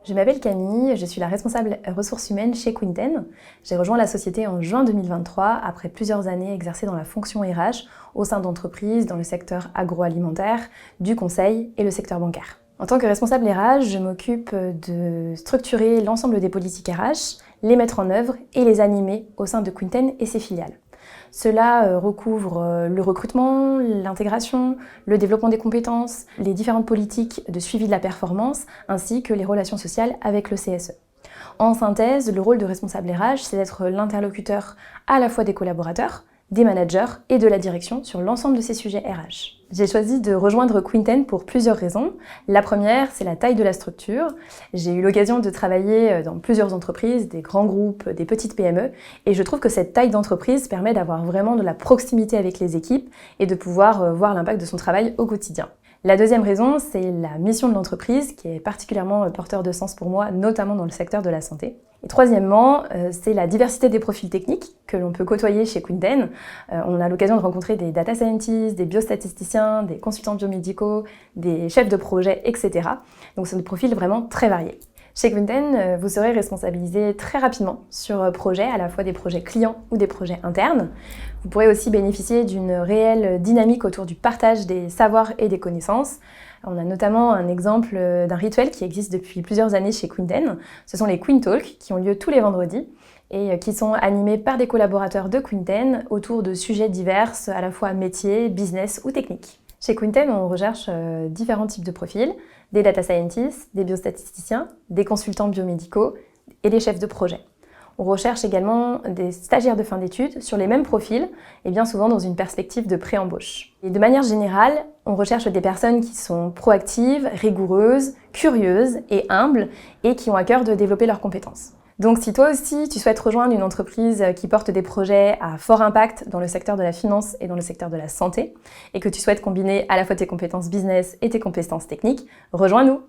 Je m'appelle Camille, je suis la responsable ressources humaines chez Quinten. J'ai rejoint la société en juin 2023 après plusieurs années exercées dans la fonction RH au sein d'entreprises dans le secteur agroalimentaire, du conseil et le secteur bancaire. En tant que responsable RH, je m'occupe de structurer l'ensemble des politiques RH, les mettre en œuvre et les animer au sein de Quinten et ses filiales. Cela recouvre le recrutement, l'intégration, le développement des compétences, les différentes politiques de suivi de la performance, ainsi que les relations sociales avec le CSE. En synthèse, le rôle de responsable RH, c'est d'être l'interlocuteur à la fois des collaborateurs, des managers et de la direction sur l'ensemble de ces sujets RH. J'ai choisi de rejoindre Quinten pour plusieurs raisons. La première, c'est la taille de la structure. J'ai eu l'occasion de travailler dans plusieurs entreprises, des grands groupes, des petites PME, et je trouve que cette taille d'entreprise permet d'avoir vraiment de la proximité avec les équipes et de pouvoir voir l'impact de son travail au quotidien. La deuxième raison, c'est la mission de l'entreprise qui est particulièrement porteur de sens pour moi, notamment dans le secteur de la santé. Et troisièmement, c'est la diversité des profils techniques que l'on peut côtoyer chez Quinten. On a l'occasion de rencontrer des data scientists, des biostatisticiens, des consultants biomédicaux, des chefs de projet, etc. Donc c'est des profils vraiment très variés. Chez Quinten, vous serez responsabilisé très rapidement sur projets, à la fois des projets clients ou des projets internes. Vous pourrez aussi bénéficier d'une réelle dynamique autour du partage des savoirs et des connaissances. On a notamment un exemple d'un rituel qui existe depuis plusieurs années chez Quinten. Ce sont les Queen Talks qui ont lieu tous les vendredis et qui sont animés par des collaborateurs de Quinten autour de sujets divers, à la fois métiers, business ou techniques. Chez Quinten, on recherche différents types de profils, des data scientists, des biostatisticiens, des consultants biomédicaux et des chefs de projet. On recherche également des stagiaires de fin d'études sur les mêmes profils et bien souvent dans une perspective de pré-embauche. Et de manière générale, on recherche des personnes qui sont proactives, rigoureuses, curieuses et humbles et qui ont à cœur de développer leurs compétences. Donc si toi aussi tu souhaites rejoindre une entreprise qui porte des projets à fort impact dans le secteur de la finance et dans le secteur de la santé et que tu souhaites combiner à la fois tes compétences business et tes compétences techniques, rejoins-nous!